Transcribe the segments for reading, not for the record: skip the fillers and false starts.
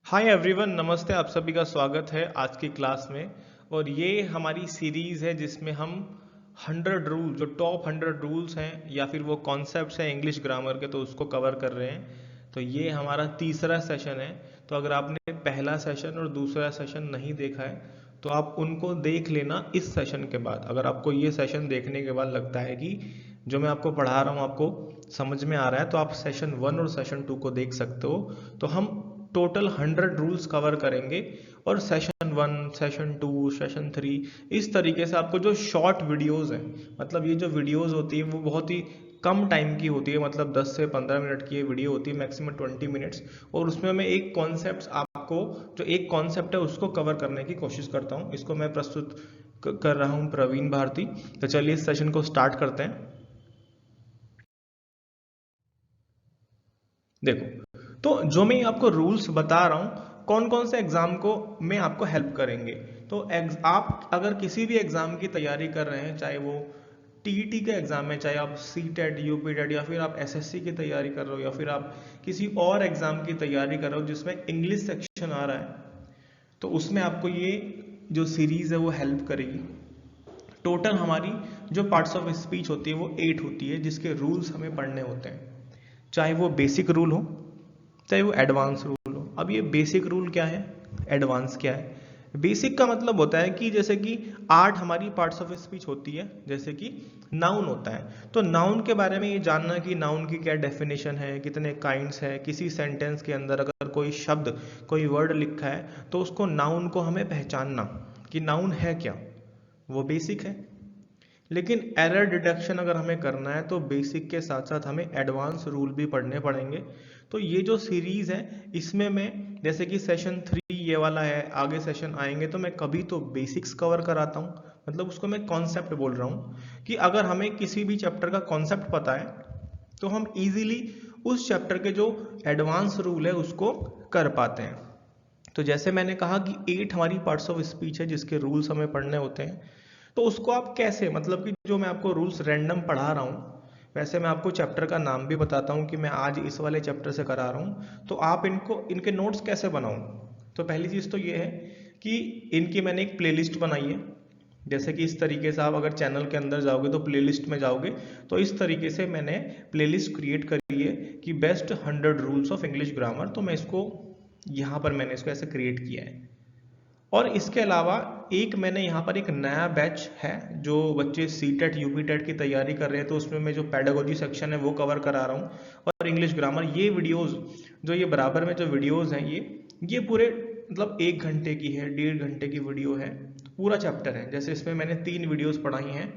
Hi everyone, नमस्ते। आप सभी का स्वागत है आज की क्लास में। और ये हमारी सीरीज़ है जिसमें हम 100 रूल, जो टॉप 100 रूल्स हैं या फिर वो कॉन्सेप्ट्स हैं इंग्लिश ग्रामर के, तो उसको कवर कर रहे हैं। तो ये हमारा तीसरा सेशन है। तो अगर आपने पहला सेशन और दूसरा सेशन नहीं देखा है तो आप उनको देख लेना इस सेशन के बाद। अगर आपको ये सेशन देखने के बाद लगता है कि जो मैं आपको पढ़ा रहा हूँ आपको समझ में आ रहा है, तो आप सेशन 1 और सेशन 2 को देख सकते हो। तो हम टोटल 100 रूल्स कवर करेंगे और सेशन 1, सेशन 2, सेशन 3 इस तरीके से आपको जो शॉर्ट वीडियोस हैं, मतलब ये जो वीडियोस होती है वो बहुत ही कम टाइम की होती है, मतलब 10 से 15 मिनट की ये वीडियो होती है, मैक्सिमम 20 मिनट्स। और उसमें मैं एक कॉन्सेप्ट आपको, जो एक कॉन्सेप्ट है उसको कवर करने की कोशिश करता हूँ। इसको मैं प्रस्तुत कर रहा हूँ प्रवीण भारती। तो चलिए इस सेशन को स्टार्ट करते हैं। देखो, तो जो मैं आपको रूल्स बता रहा हूँ कौन कौन से एग्जाम को में आपको हेल्प करेंगे। तो आप अगर किसी भी एग्जाम की तैयारी कर रहे हैं, चाहे वो टीईटी का एग्जाम है, चाहे आप सी टेट, यूपी टेट, या फिर आप एसएससी की तैयारी कर रहे हो, या फिर आप किसी और एग्जाम की तैयारी कर रहे हो जिसमें इंग्लिश सेक्शन आ रहा है, तो उसमें आपको ये जो सीरीज है वो हेल्प करेगी। टोटल हमारी जो पार्ट्स ऑफ स्पीच होती है वो 8 होती है, जिसके रूल्स हमें पढ़ने होते हैं। चाहे वो बेसिक रूल हो, चाहे वो एडवांस रूल हो। अब ये बेसिक रूल क्या है, एडवांस क्या है। बेसिक का मतलब होता है कि जैसे कि 8 हमारी पार्ट्स ऑफ स्पीच होती है, जैसे कि नाउन होता है। तो नाउन के बारे में ये जानना कि नाउन की क्या डेफिनेशन है, कितने काइंड्स है, किसी सेंटेंस के अंदर अगर कोई शब्द, कोई वर्ड लिखा है तो उसको नाउन को हमें पहचानना कि नाउन है क्या, वो बेसिक है। लेकिन एरर डिटेक्शन अगर हमें करना है तो बेसिक के साथ साथ हमें एडवांस रूल भी पढ़ने पड़ेंगे। तो ये जो सीरीज है इसमें मैं, जैसे कि सेशन 3 ये वाला है, आगे सेशन आएंगे तो मैं कभी तो बेसिक्स कवर कराता हूँ, मतलब उसको मैं कॉन्सेप्ट बोल रहा हूँ कि अगर हमें किसी भी चैप्टर का कॉन्सेप्ट पता है तो हम इजीली उस चैप्टर के जो एडवांस रूल है उसको कर पाते हैं। तो जैसे मैंने कहा कि 8 हमारी पार्ट्स ऑफ स्पीच है जिसके रूल्स हमें पढ़ने होते हैं। तो उसको आप कैसे, मतलब कि जो मैं आपको रूल्स रैंडम पढ़ा रहा हूँ, वैसे मैं आपको चैप्टर का नाम भी बताता हूँ कि मैं आज इस वाले चैप्टर से करा रहा हूँ, तो आप इनको, इनके नोट्स कैसे बनाऊँ। तो पहली चीज़ तो ये है कि इनकी मैंने एक प्लेलिस्ट बनाई है। जैसे कि इस तरीके से आप अगर चैनल के अंदर जाओगे तो प्लेलिस्ट में जाओगे, तो इस तरीके से मैंने प्लेलिस्ट क्रिएट करी है कि best 100 rules of English grammar. तो मैं इसको यहाँ पर मैंने इसको ऐसे क्रिएट किया है। और इसके अलावा एक मैंने यहाँ पर एक नया बैच है, जो बच्चे सी टेट यूपी टेट की तैयारी कर रहे हैं, तो उसमें मैं जो पेडागोजी सेक्शन है वो कवर करा रहा हूँ, और इंग्लिश ग्रामर। ये वीडियोस, जो ये बराबर में जो वीडियोस हैं, ये पूरे मतलब 1 घंटे की है, 1.5 घंटे की वीडियो है, पूरा चैप्टर है। जैसे इसमें मैंने 3 वीडियोस पढ़ाई हैं,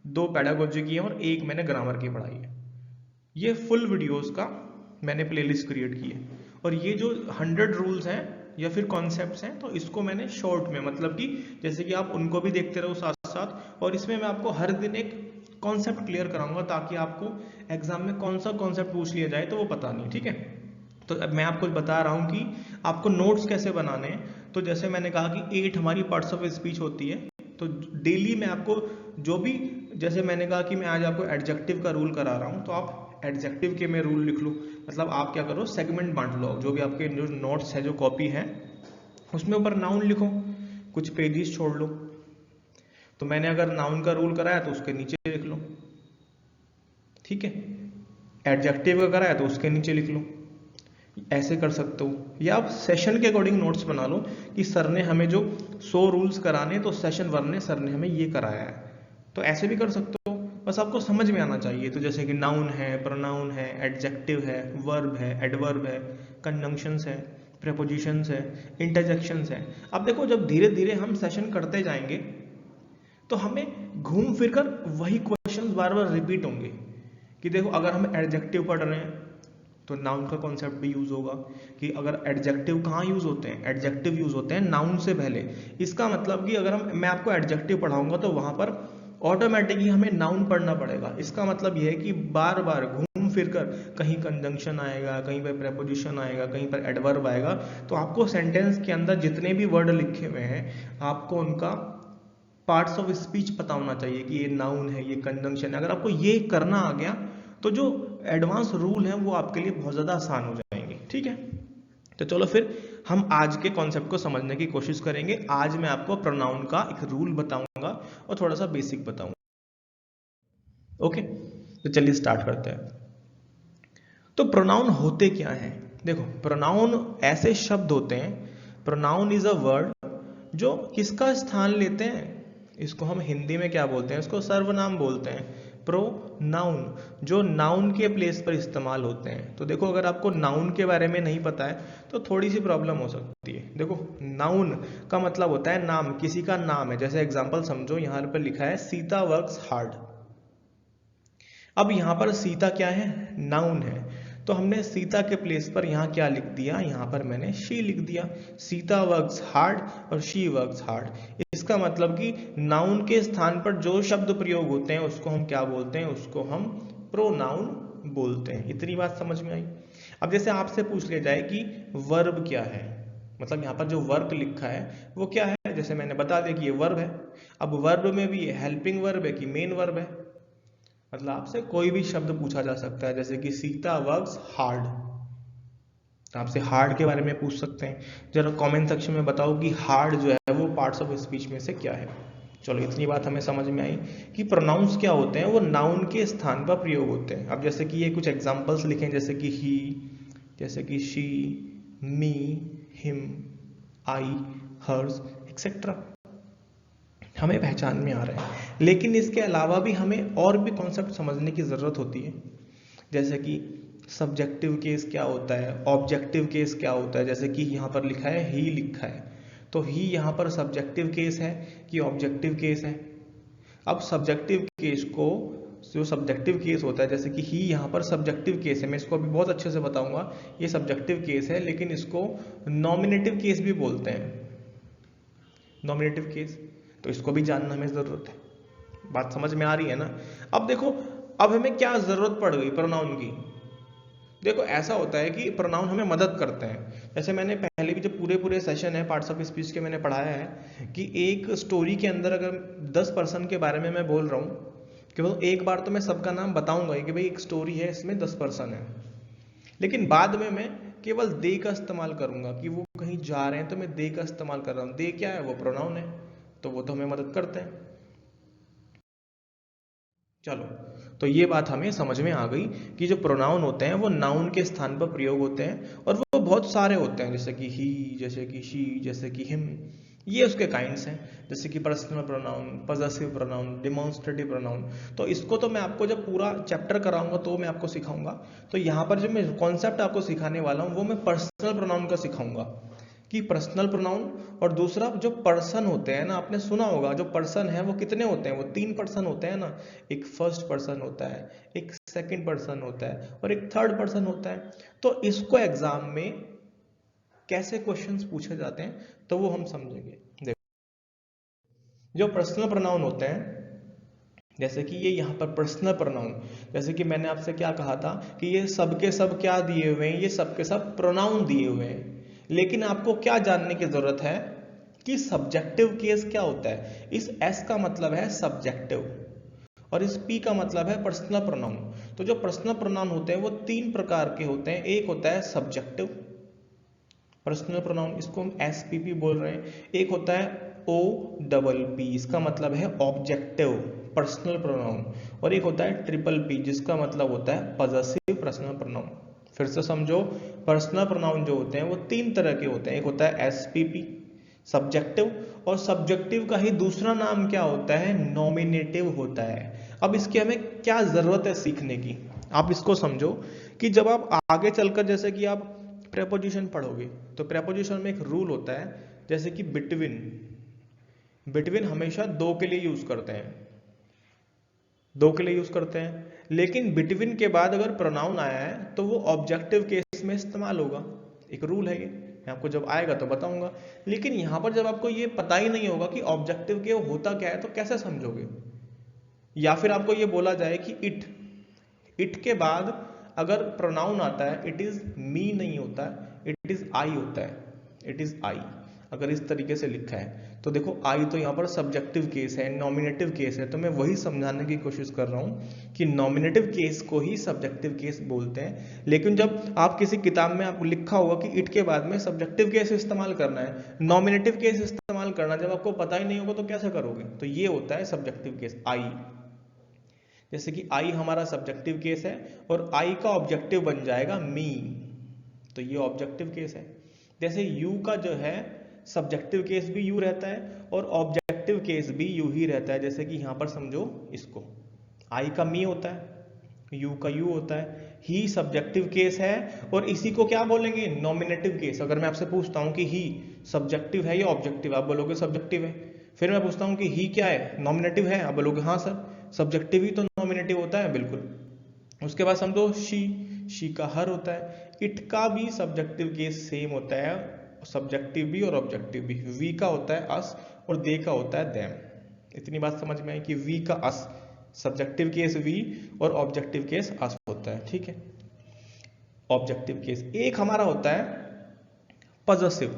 2 पेडागोजी की हैं और एक मैंने ग्रामर की पढ़ाई है। ये फुल वीडियोस का मैंने प्लेलिस्ट क्रिएट की है। और ये जो 100 रूल्स हैं या फिर कॉन्सेप्ट्स हैं, तो इसको मैंने शॉर्ट में, मतलब कि जैसे कि आप उनको भी देखते रहो साथ साथ, और इसमें मैं आपको हर दिन एक कॉन्सेप्ट क्लियर कराऊंगा, ताकि आपको एग्जाम में कौन सा कॉन्सेप्ट पूछ लिया जाए तो वो पता नहीं, ठीक है। तो अब मैं आपको बता रहा हूँ कि आपको नोट्स कैसे बनाने हैं। तो जैसे मैंने कहा कि 8 हमारी पार्ट्स ऑफ स्पीच होती है, तो डेली मैं आपको जो भी, जैसे मैंने कहा कि मैं आज आपको एडजेक्टिव का रूल करा रहा हूँ, तो आप एडजेक्टिव के में रूल लिख लो। मतलब आप क्या करो, सेगमेंट बांट लो, जो भी आपके जो नोट्स है, जो कॉपी है, उसमें ऊपर नाउन लिखो, कुछ पेजेस छोड़ लो। तो मैंने अगर नाउन का रूल कराया तो उसके नीचे लिख लो, ठीक है। एडजेक्टिव का कराया तो उसके नीचे लिख लो, ऐसे कर सकते हो। या आप सेशन के अकॉर्डिंग नोट्स बना लो कि सर ने हमें जो 100 रूल्स कराने, तो सेशन 1 ने सर ने हमें ये कराया है, तो ऐसे भी कर सकते हो। बस आपको समझ में आना चाहिए। तो जैसे कि नाउन है, प्रोनाउन है, एडजेक्टिव है, वर्ब है, एडवर्ब है, कंजंक्शंस है, प्रेपोजिशंस है, इंटरजेक्शंस है। अब देखो, जब धीरे धीरे हम सेशन करते जाएंगे तो हमें घूम फिर कर वही क्वेश्चन बार बार रिपीट होंगे। कि देखो, अगर हम एडजेक्टिव पढ़ रहे हैं तो नाउन का कॉन्सेप्ट भी यूज होगा। कि अगर एडजेक्टिव कहाँ यूज होते हैं, एडजेक्टिव यूज होते हैं नाउन से पहले। इसका मतलब कि अगर मैं आपको एडजेक्टिव पढ़ाऊंगा तो वहां पर ऑटोमेटिकली हमें नाउन पढ़ना पड़ेगा। इसका मतलब यह है कि बार बार घूम फिर कर कहीं कंजंक्शन आएगा, कहीं पर प्रेपोजिशन आएगा, कहीं पर एडवर्ब आएगा। तो आपको सेंटेंस के अंदर जितने भी वर्ड लिखे हुए हैं, आपको उनका पार्ट्स ऑफ स्पीच पता होना चाहिए कि ये नाउन है, ये कंजंक्शन है। अगर आपको ये करना आ गया तो जो एडवांस रूल हैं वो आपके लिए बहुत ज़्यादा आसान हो जाएंगे, ठीक है। तो चलो फिर हम आज के कॉन्सेप्ट को समझने की कोशिश करेंगे। आज मैं आपको प्रोनाउन का एक रूल बताऊंगा और थोड़ा सा बेसिक बताऊंगा। ओके, तो चलिए स्टार्ट करते हैं। तो प्रोनाउन होते क्या हैं? देखो, प्रोनाउन ऐसे शब्द होते हैं, प्रोनाउन इज अ वर्ड जो किसका स्थान लेते हैं। इसको हम हिंदी में क्या बोलते हैं? इसको सर्वनाम बोलते हैं। प्रोनाउन जो नाउन के प्लेस पर इस्तेमाल होते हैं। तो देखो, अगर आपको नाउन के बारे में नहीं पता है तो थोड़ी सी प्रॉब्लम हो सकती है। देखो, नाउन का मतलब होता है नाम, किसी का नाम है। जैसे एग्जांपल समझो, यहाँ पर लिखा है सीता वर्क्स हार्ड। अब यहाँ पर सीता क्या है? नाउन है। तो हमने सीता के प्लेस पर यहाँ क्या लिख दिया? यहाँ पर मैंने शी लिख दिया। सीता वर्क्स हार्ड और शी वर्क्स हार्ड। इसका मतलब कि नाउन के स्थान पर जो शब्द प्रयोग होते हैं उसको हम क्या बोलते हैं? उसको हम प्रोनाउन बोलते हैं। इतनी बात समझ में आई? अब जैसे आपसे पूछ लिया जाए कि वर्ब क्या है, मतलब यहाँ पर जो वर्ब लिखा है वो क्या है, जैसे मैंने बता दिया कि ये वर्ब है। अब वर्ब में भी हेल्पिंग वर्ब है कि मेन वर्ब है? मतलब आपसे कोई भी शब्द पूछा जा सकता है, जैसे कि सीता वर्क्स हार्ड, आपसे हार्ड के बारे में पूछ सकते हैं। जरा कमेंट सेक्शन में बताओ कि हार्ड जो है वो पार्ट्स ऑफ स्पीच में से क्या है। चलो, इतनी बात हमें समझ में आई कि प्रोनाउंस क्या होते हैं, वो नाउन के स्थान पर प्रयोग होते हैं। अब जैसे कि ये कुछ एग्जांपल्स लिखें, जैसे कि ही, जैसे कि she, me, him, I, hers, et cetera, हमें पहचान में आ रहा है। लेकिन इसके अलावा भी हमें और भी कॉन्सेप्ट समझने की ज़रूरत होती है। जैसे कि सब्जेक्टिव केस क्या होता है, ऑब्जेक्टिव केस क्या होता है। जैसे कि यहाँ पर लिखा है ही लिखा है, तो ही यहाँ पर सब्जेक्टिव केस है कि ऑब्जेक्टिव केस है? अब सब्जेक्टिव केस को, जो सब्जेक्टिव केस होता है, जैसे कि ही यहाँ पर सब्जेक्टिव केस है, मैं इसको अभी बहुत अच्छे से बताऊंगा। ये सब्जेक्टिव केस है, लेकिन इसको नॉमिनेटिव केस भी बोलते हैं, नॉमिनेटिव केस। तो इसको भी जानना हमें ज़रूरत है। बात समझ में आ रही है ना? अब देखो, अब हमें क्या ज़रूरत पड़ गई प्रोनाउन की। देखो, ऐसा होता है कि प्रोनाउन हमें मदद करते हैं। जैसे मैंने पहले भी जो पूरे पूरे सेशन है पार्ट्स ऑफ स्पीच के, मैंने पढ़ाया है कि एक स्टोरी के अंदर अगर 10 पर्सन के बारे में मैं बोल रहा हूँ, केवल एक बार तो मैं सबका नाम बताऊंगा कि भाई एक स्टोरी है, इसमें 10 पर्सन है, लेकिन बाद में मैं केवल दे का इस्तेमाल करूंगा कि वो कहीं जा रहे हैं तो मैं दे का इस्तेमाल कर रहा हूँ। दे क्या है? वो प्रोनाउन है, तो वो तो हमें मदद करते हैं। चलो, तो ये बात हमें समझ में आ गई कि जो प्रोनाउन होते हैं वो नाउन के स्थान पर प्रयोग होते हैं, और वो बहुत सारे होते हैं, जैसे कि ही, जैसे कि शी, जैसे कि हिम। ये उसके काइंड्स हैं, जैसे कि personal pronoun, possessive pronoun, demonstrative pronoun. तो इसको तो मैं आपको जब पूरा चैप्टर कराऊंगा तो मैं आपको सिखाऊंगा। तो यहाँ पर जो मैं कॉन्सेप्ट आपको सिखाने वाला हूँ वो मैं पर्सनल प्रोनाउन का सिखाऊंगा, कि पर्सनल प्रोनाउन। और दूसरा, जो पर्सन होते हैं ना, आपने सुना होगा जो पर्सन है वो कितने होते हैं? वो 3 पर्सन होते हैं ना। एक फर्स्ट पर्सन होता है, एक सेकंड पर्सन होता है, और एक थर्ड पर्सन होता है। तो इसको एग्जाम में कैसे क्वेश्चंस पूछे जाते हैं तो वो हम समझेंगे। देखो, जो पर्सनल प्रोनाउन होते हैं, जैसे कि ये यहाँ पर पर्सनल प्रोनाउन, जैसे कि मैंने आपसे क्या कहा था कि ये सब के सब क्या दिए हुए हैं? ये सब के सब प्रोनाउन दिए हुए हैं। लेकिन आपको क्या जानने की जरूरत है कि सब्जेक्टिव केस क्या होता है। इस एस का मतलब है सब्जेक्टिव, और इस पी का मतलब है पर्सनल प्रोनाउन। तो जो पर्सनल प्रोनाउन होते हैं वो 3 प्रकार के होते हैं। एक होता है सब्जेक्टिव पर्सनल प्रोनाउन, इसको हम एसपीपी बोल रहे हैं। एक होता है ओ डबल पी, इसका मतलब है ऑब्जेक्टिव पर्सनल प्रोनाउन। और एक होता है ट्रिपल पी, जिसका मतलब होता है पॉसेसिव पर्सनल प्रोनाउन। फिर से समझो, पर्सनल प्रोनाउन जो होते हैं वो 3 तरह के होते हैं। एक होता है एसपीपी सब्जेक्टिव, और सब्जेक्टिव का ही दूसरा नाम क्या होता है? नॉमिनेटिव होता है। अब इसकी हमें क्या जरूरत है सीखने की? आप इसको समझो कि जब आप आगे चलकर, जैसे कि आप प्रेपोजिशन पढ़ोगे, तो प्रेपोजिशन में एक रूल होता है, जैसे कि बिटवीन। बिटवीन हमेशा 2 के लिए यूज करते हैं, 2 के लिए यूज करते हैं। लेकिन बिटवीन के बाद अगर प्रोनाउन आया है तो वो ऑब्जेक्टिव केस में इस्तेमाल होगा। एक रूल है ये, मैं आपको जब आएगा तो बताऊंगा। लेकिन यहां पर जब आपको ये पता ही नहीं होगा कि ऑब्जेक्टिव के होता क्या है तो कैसे समझोगे? या फिर आपको ये बोला जाए कि इट, इट के बाद अगर प्रोनाउन आता है, इट इज मी नहीं होता है, इट इज आई होता है, इट इज आई। अगर इस तरीके से लिखा है तो देखो आई तो यहाँ पर सब्जेक्टिव केस है, नॉमिनेटिव केस है, तो मैं वही समझाने की कोशिश कर रहा हूँ कि नॉमिनेटिव केस को ही सब्जेक्टिव केस बोलते हैं। लेकिन जब आप किसी किताब में आपको लिखा होगा कि इट के बाद में सब्जेक्टिव केस इस्तेमाल करना है, नॉमिनेटिव केस इस्तेमाल करना, जब आपको पता ही नहीं होगा तो कैसे करोगे? तो ये होता है सब्जेक्टिव केस आई। जैसे कि आई हमारा सब्जेक्टिव केस है और आई का ऑब्जेक्टिव बन जाएगा मी, तो ये ऑब्जेक्टिव केस है। जैसे यू का जो है सब्जेक्टिव केस भी यू रहता है और ऑब्जेक्टिव केस भी यू ही रहता है। जैसे कि यहां पर समझो इसको, आई का मी होता है, यू का यू होता है, ही सब्जेक्टिव केस है और इसी को क्या बोलेंगे? Nominative case. अगर मैं आपसे पूछता हूं कि ही सब्जेक्टिव है या ऑब्जेक्टिव, आप बोलोगे सब्जेक्टिव है। फिर मैं पूछता हूं कि ही क्या है? नॉमिनेटिव है, आप बोलोगे हाँ सर, सब्जेक्टिव ही तो नॉमिनेटिव होता है, बिल्कुल। उसके बाद समझो शी का हर होता है, इट का भी सब्जेक्टिव केस सेम होता है, सब्जेक्टिव भी और ऑब्जेक्टिव भी। वी का होता है अस और दे का होता है देम। इतनी बात समझ में आई कि वी का अस, सब्जेक्टिव केस वी और ऑब्जेक्टिव केस अस होता है, ठीक है। ऑब्जेक्टिव केस एक हमारा होता है पॉजेसिव।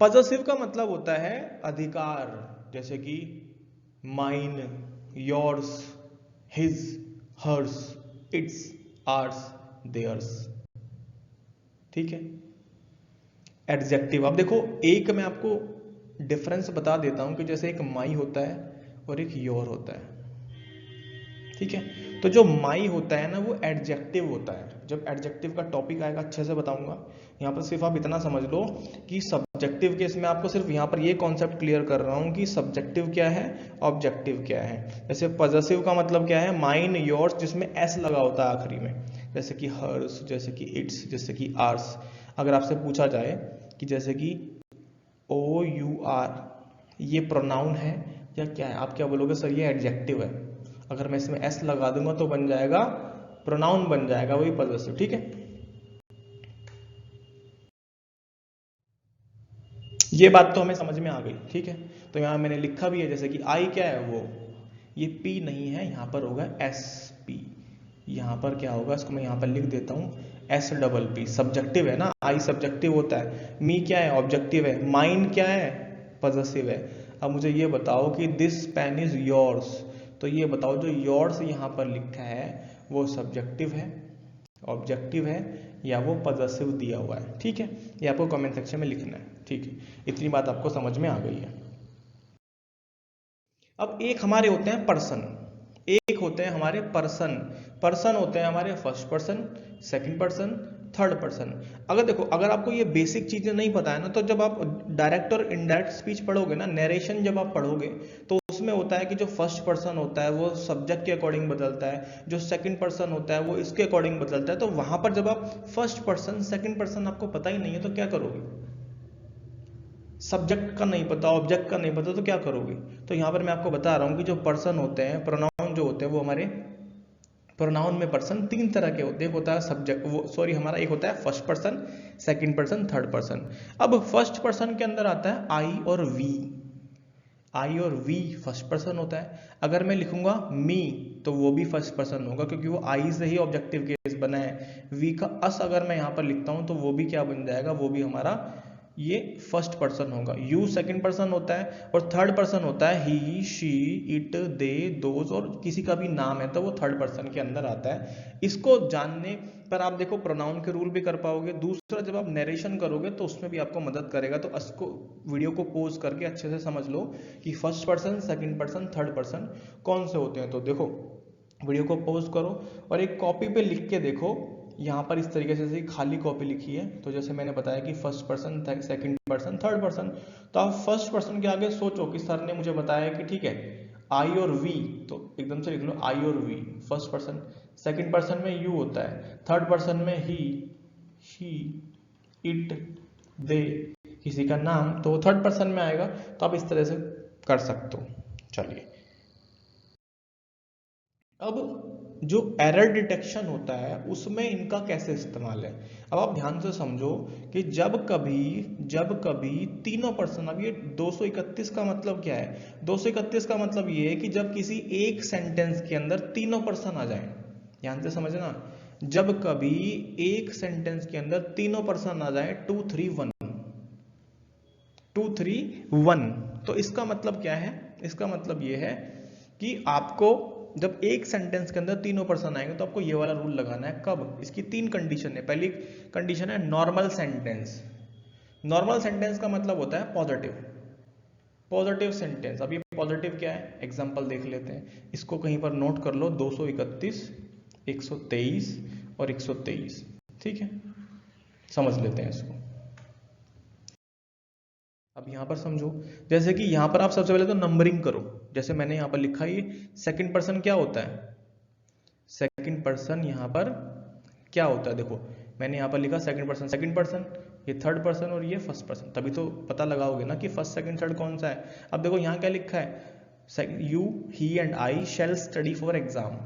पॉजेसिव का मतलब होता है अधिकार, जैसे कि mine, yours, his, hers, its, ours, theirs, ठीक है। एडजेक्टिव, अब देखो एक मैं आपको डिफरेंस बता देता हूं कि जैसे एक माई होता है और एक योर होता है, ठीक है। तो जो माई होता है ना वो एडजेक्टिव होता है। जब एडजेक्टिव का टॉपिक आएगा अच्छे से बताऊंगा। यहाँ पर सिर्फ आप इतना समझ लो कि सब्जेक्टिव केस में आपको सिर्फ यहाँ पर ये कॉन्सेप्ट क्लियर कर रहा हूँ कि सब्जेक्टिव क्या है, ऑब्जेक्टिव क्या है। जैसे पॉजेसिव का मतलब क्या है? माइन, योर्स, जिसमें एस लगा होता है आखिरी में, जैसे कि हर्स, जैसे कि इट्स, जैसे कि आर्स। अगर आपसे पूछा जाए कि जैसे कि ओ यू आर ये प्रोनाउन है या क्या है, आप क्या बोलोगे? सर ये एडजेक्टिव है। अगर मैं इसमें एस लगा दूंगा तो बन जाएगा प्रोनाउन, बन जाएगा वही पॉजेसिव, ठीक है। ये बात तो हमें समझ में आ गई, ठीक है। तो यहां मैंने लिखा भी है, जैसे कि आई क्या है वो, ये पी नहीं है, यहां पर होगा एस पी। यहां पर क्या होगा, इसको मैं यहां पर लिख देता हूं एस डबल पी। सब्जेक्टिव है ना, आई सब्जेक्टिव होता है, मी क्या है? ऑब्जेक्टिव है, माइन क्या है? पॉजेसिव है। अब मुझे ये बताओ कि दिस पेन इज योर्स, तो ये बताओ जो योर्स यहां पर लिखा है वो सब्जेक्टिव है, ऑब्जेक्टिव है या वो पॉजेसिव दिया हुआ है, ठीक है। ये आपको कमेंट सेक्शन में लिखना है, ठीक है। इतनी बात आपको समझ में आ गई है। अब एक हमारे होते हैं पर्सन, एक होते हैं हमारे पर्सन। पर्सन होते हैं हमारे first person, second person, third person. अगर देखो, अगर आपको ये बेसिक चीजें नहीं पता है ना, तो जब आप डायरेक्ट और इनडायरेक्ट स्पीच पढ़ोगे ना, नरेशन जब आप पढ़ोगे, तो उसमें होता है कि जो फर्स्ट पर्सन होता है वो सब्जेक्ट के अकॉर्डिंग बदलता है, जो सेकंड पर्सन होता है वो इसके अकॉर्डिंग बदलता है। तो वहां पर जब आप फर्स्ट पर्सन, सेकंड पर्सन आपको पता ही नहीं है तो क्या करोगे? सब्जेक्ट का नहीं पता, ऑब्जेक्ट का नहीं पता, तो क्या करोगे? तो यहां पर मैं आपको बता रहा हूं कि जो पर्सन होते हैं, प्रोनाउन जो होते हैं, वो हमारे प्रोनाउन में पर्सन तीन तरह के होते हैं। एक होता है सब्जेक्ट, वो सॉरी हमारा एक होता है first person, second person, third person. अब फर्स्ट पर्सन के अंदर आता है आई और वी। आई और वी फर्स्ट पर्सन होता है। अगर मैं लिखूंगा मी तो वो भी फर्स्ट पर्सन होगा, क्योंकि वो आई से ही ऑब्जेक्टिव केस बना है। वी का अस अगर मैं यहां पर लिखता हूं तो वो भी क्या बन जाएगा? वो भी हमारा ये फर्स्ट पर्सन होगा। यू सेकंड पर्सन होता है और थर्ड पर्सन होता है ही, शी, इट, दे, दोज, और किसी का भी नाम है तो वो थर्ड पर्सन के अंदर आता है। इसको जानने पर आप देखो प्रोनाउन के रूल भी कर पाओगे। दूसरा, जब आप नरेशन करोगे तो उसमें भी आपको मदद करेगा। तो इसको वीडियो को पॉज करके अच्छे से समझ लो कि first person, second person, third person कौन से होते हैं। तो देखो, वीडियो को पॉज करो और एक कॉपी पे लिख के देखो। यहाँ पर इस तरीके से खाली कॉपी लिखी है, तो जैसे मैंने बताया कि first person, second person, third person. तो आप फर्स्ट पर्सन के आगे सोचो कि सर ने मुझे बताया कि ठीक है आई और वी, तो एकदम से लिख लो आई और we first person. Second person में यू होता है, थर्ड पर्सन में ही, शी, इट, दे, किसी का नाम, तो वो थर्ड पर्सन में आएगा। तो आप इस तरह से कर सकते हो। चलिए, अब जो एरर डिटेक्शन होता है उसमें इनका कैसे इस्तेमाल है, अब आप ध्यान से समझो कि जब कभी तीनों पर्सन, अब ये 231 का मतलब क्या है? 231 का मतलब ये है कि जब किसी एक सेंटेंस के अंदर तीनों पर्सन आ जाए, ध्यान से समझना, जब कभी एक सेंटेंस के अंदर तीनों पर्सन आ जाए, 2 3 1, 231। तो इसका मतलब क्या है, इसका मतलब ये है कि आपको जब एक सेंटेंस के अंदर तीनों पर्सन आएंगे तो आपको ये वाला रूल लगाना है। कब? इसकी तीन कंडीशन है। पहली कंडीशन है नॉर्मल सेंटेंस। नॉर्मल सेंटेंस का मतलब होता है पॉजिटिव, पॉजिटिव सेंटेंस। अब ये पॉजिटिव क्या है, एग्जांपल देख लेते हैं। इसको कहीं पर नोट कर लो, 231, 123 और 123, ठीक है, समझ लेते हैं इसको। अब यहां पर समझो, जैसे कि यहां पर आप सबसे पहले तो नंबरिंग करो। जैसे मैंने यहां पर लिखा, ये सेकंड पर्सन क्या होता है, सेकंड पर्सन यहां पर क्या होता है, देखो मैंने यहां पर लिखा सेकंड पर्सन, सेकंड पर्सन, ये थर्ड पर्सन और ये फर्स्ट पर्सन, तभी तो पता लगाओगे ना कि फर्स्ट सेकंड थर्ड कौन सा है। अब देखो यहां क्या लिखा है, you he and I shall study for exam,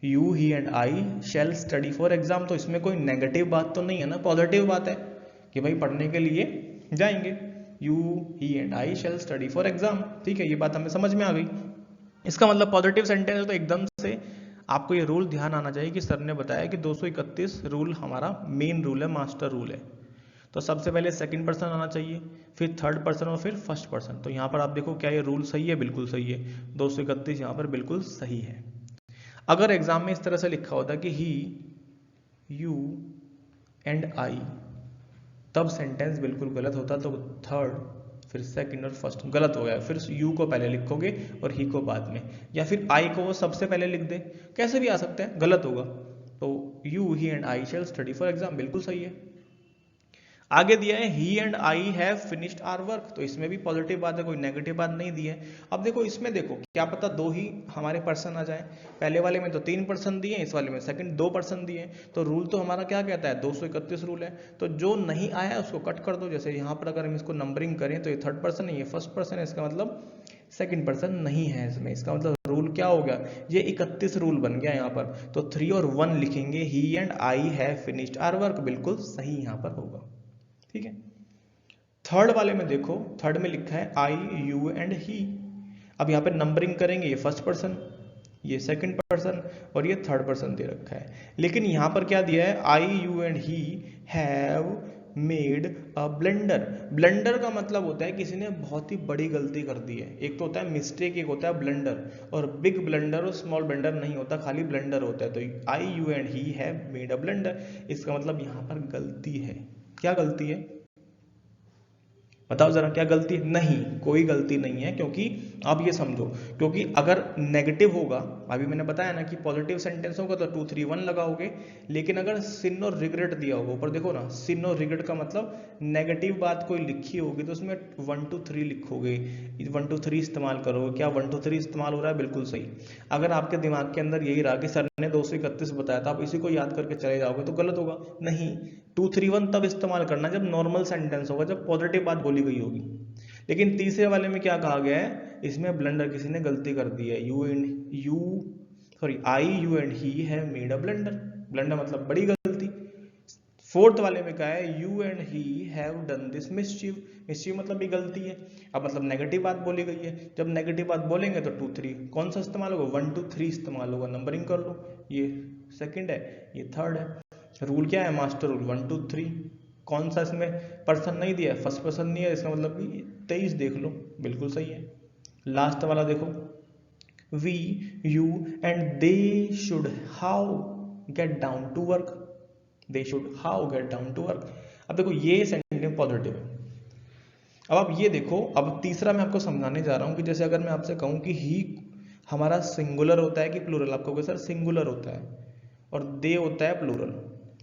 you he and I shall study for exam. तो इसमें कोई नेगेटिव बात तो नहीं है ना, पॉजिटिव बात है कि भाई पढ़ने के लिए जाएंगे। You he and I shall study for exam, ठीक है, ये बात हमें समझ में आ गई। इसका मतलब पॉजिटिव सेंटेंस है, तो एकदम से आपको ये रूल ध्यान आना चाहिए कि सर ने बताया कि 231 रूल हमारा मेन रूल है, मास्टर रूल है। तो सबसे पहले सेकंड पर्सन आना चाहिए, फिर थर्ड पर्सन और फिर फर्स्ट पर्सन। तो यहाँ पर आप देखो क्या ये रूल सही है, बिल्कुल सही है, 231 यहाँ पर बिल्कुल सही है। अगर एग्जाम में इस तरह से लिखा होता कि ही, यू एंड आई, तब सेंटेंस बिल्कुल गलत होता। तो थर्ड, फिर सेकंड और फर्स्ट गलत हो गया, फिर यू को पहले लिखोगे और ही को बाद में, या फिर आई को वो सबसे पहले लिख दे, कैसे भी आ सकता है, गलत होगा। तो you he and I shall study for exam बिल्कुल सही है। आगे दिया है he and I have finished our work, तो इसमें भी पॉजिटिव बात है, कोई नेगेटिव बात नहीं दी है। अब देखो इसमें देखो क्या पता दो ही हमारे पर्सन आ जाए, पहले वाले में तो 3 पर्सन दिए, इस वाले में सेकंड 2 पर्सन दिए। तो रूल तो हमारा क्या कहता है, 231 रूल है। तो जो नहीं आया उसको कट कर दो। जैसे यहाँ पर अगर हम इसको नंबरिंग करें तो ये थर्ड पर्सन है, ये फर्स्ट पर्सन है, इसका मतलब सेकंड पर्सन नहीं है इसमें। इसका मतलब रूल क्या हो गया, ये 31 रूल बन गया यहाँ पर। तो 3 और 1 लिखेंगे, he and I have finished our work, बिल्कुल सही यहाँ पर होगा, ठीक है। थर्ड वाले में देखो, थर्ड में लिखा है आई, यू एंड ही। अब यहाँ पे नंबरिंग करेंगे, ये फर्स्ट पर्सन, ये सेकंड पर्सन और ये थर्ड पर्सन दे रखा है। लेकिन यहाँ पर क्या दिया है, I, you and he have made a blunder. Blunder का मतलब होता है किसी ने बहुत ही बड़ी गलती कर दी है। एक तो होता है मिस्टेक, एक होता है ब्लंडर। और बिग ब्लंडर और स्मॉल ब्लंडर नहीं होता, खाली ब्लंडर होता है। तो I, you and he have made a blunder, इसका मतलब यहाँ पर गलती है। क्या गलती है, बताओ जरा, क्या गलती है? नहीं, कोई गलती नहीं है। क्योंकि आप ये समझो, क्योंकि अगर नेगेटिव होगा, अभी मैंने बताया ना कि पॉजिटिव सेंटेंस होगा तो 2 3 1 लगाओगे। लेकिन अगर सिन और रिग्रेट दिया होगा, ऊपर देखो ना, सिन और रिग्रेट का मतलब नेगेटिव बात कोई लिखी होगी तो उसमें 1 2 3 लिखोगे, 1 2 3 इस्तेमाल करोगे। क्या 1 2 3 इस्तेमाल हो रहा है? बिल्कुल सही। अगर आपके दिमाग के अंदर यही रहा कि सर ने 231 बताया था, आप इसी को याद करके चले जाओगे तो गलत होगा। नहीं, 2 3 1 तब इस्तेमाल करना जब नॉर्मल सेंटेंस होगा, जब पॉजिटिव बात बोली गई होगी। लेकिन तीसरे वाले में क्या कहा गया है, इसमें ब्लंडर, किसी ने गलती कर दी है। I, you and he have made a blunder, blunder मतलब बड़ी गलती। फोर्थ वाले में क्या है, you and he have done this mischief, mischief मतलब भी गलती है। अब मतलब नेगेटिव बात बोली गई है, जब नेगेटिव बात बोलेंगे तो 2 3 कौन सा इस्तेमाल होगा, 1 2 3 इस्तेमाल होगा। नंबरिंग कर लो, ये सेकंड है, ये थर्ड है। रूल क्या है, मास्टर रूल 1 2 3। कौन सा इसमें पर्सन नहीं दिया, फर्स्ट पर्सन नहीं है, इसका मतलब कि 23 देख लो, बिल्कुल सही है। लास्ट वाला देखो, we, you and they should how get down to work, they should how get down to work. अब देखो ये सेंटेंस पॉजिटिव है। अब आप ये देखो, अब तीसरा मैं आपको समझाने जा रहा हूं कि जैसे अगर मैं आपसे कहूं कि ही हमारा सिंगुलर होता है कि प्लूरल, आप कहोगे सर सिंगुलर होता है, और दे होता है प्लूरल,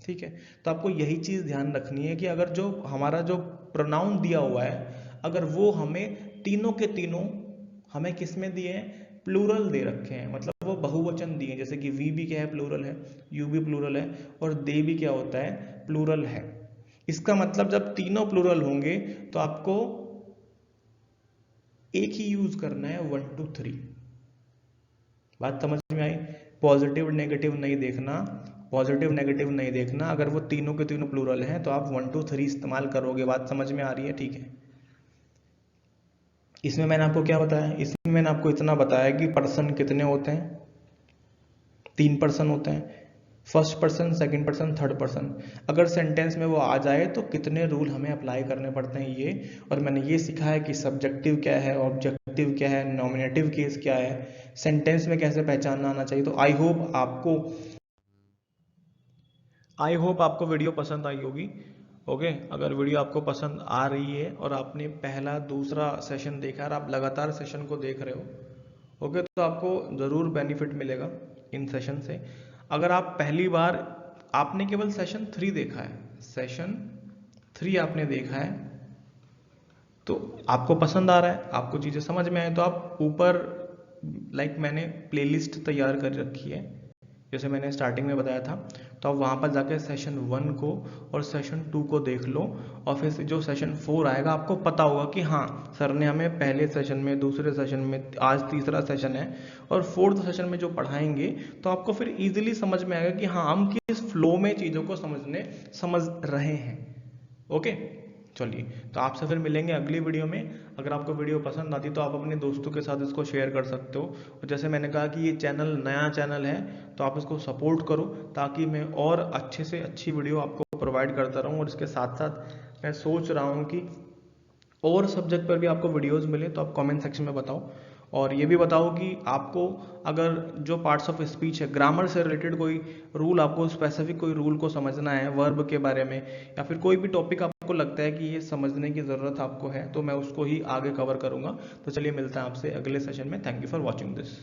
ठीक है। तो आपको यही चीज ध्यान रखनी है कि अगर जो हमारा जो प्रोनाउन दिया हुआ है, अगर वो हमें तीनों के तीनों हमें किस में दिए हैं, प्लूरल दे रखे हैं, मतलब वो बहुवचन दिए, जैसे कि वी भी क्या है, प्लूरल है, यू भी प्लूरल है, और दे भी क्या होता है, प्लूरल है। इसका मतलब जब तीनों प्लूरल होंगे तो आपको एक ही यूज करना है, 1 2 3। बात समझ में आई? पॉजिटिव नेगेटिव नहीं देखना, पॉजिटिव नेगेटिव नहीं देखना। अगर वो तीनों के तीनों प्लूरल हैं तो आप 1 2 3 इस्तेमाल करोगे। बात समझ में आ रही है? ठीक है। इसमें मैंने आपको क्या बताया, इसमें मैंने आपको इतना बताया कि पर्सन कितने होते हैं, 3 पर्सन होते हैं। First person, second person, third person, अगर सेंटेंस में वो आ जाए तो कितने रूल हमें अप्लाई करने पड़ते हैं ये। और मैंने ये सीखा है कि सब्जेक्टिव क्या है, ऑब्जेक्टिव क्या है, नॉमिनेटिव केस क्या है, सेंटेंस में कैसे पहचानना आना चाहिए। तो आई होप आपको वीडियो पसंद आई होगी। ओके, अगर वीडियो आपको पसंद आ रही है और आपने पहला दूसरा सेशन देखा और आप लगातार सेशन को देख रहे हो, ओके, तो आपको ज़रूर बेनिफिट मिलेगा इन सेशन से। अगर आप पहली बार, आपने केवल सेशन 3 देखा है, सेशन 3 आपने देखा है, तो आपको पसंद आ रहा है, आपको चीज़ें समझ में आए, तो आप ऊपर मैंने प्लेलिस्ट तैयार कर रखी है, जैसे मैंने स्टार्टिंग में बताया था, तो आप वहाँ पर जाकर सेशन 1 को और सेशन 2 को देख लो, और फिर से जो सेशन 4 आएगा आपको पता होगा कि हाँ सर ने हमें पहले सेशन में, दूसरे सेशन में, आज तीसरा सेशन है और फोर्थ सेशन में जो पढ़ाएंगे, तो आपको फिर इजीली समझ में आएगा कि हाँ हम किस फ्लो में चीज़ों को समझ रहे हैं। ओके, चलिए, तो आपसे फिर मिलेंगे अगली वीडियो में। अगर आपको वीडियो पसंद आती तो आप अपने दोस्तों के साथ इसको शेयर कर सकते हो। और जैसे मैंने कहा कि ये चैनल नया चैनल है, तो आप इसको सपोर्ट करो ताकि मैं और अच्छे से अच्छी वीडियो आपको प्रोवाइड करता रहूँ। और इसके साथ साथ मैं सोच रहा हूँ कि और सब्जेक्ट पर भी आपको वीडियोस मिले, तो आप कमेंट सेक्शन में बताओ। और ये भी बताओ कि आपको अगर जो पार्ट्स ऑफ स्पीच है, ग्रामर से रिलेटेड कोई रूल, आपको स्पेसिफिक कोई रूल को समझना है वर्ब के बारे में, या फिर कोई भी टॉपिक आपको लगता है कि ये समझने की ज़रूरत आपको है, तो मैं उसको ही आगे कवर करूँगा। तो चलिए, मिलता है आपसे अगले सेशन में। Thank you for watching this.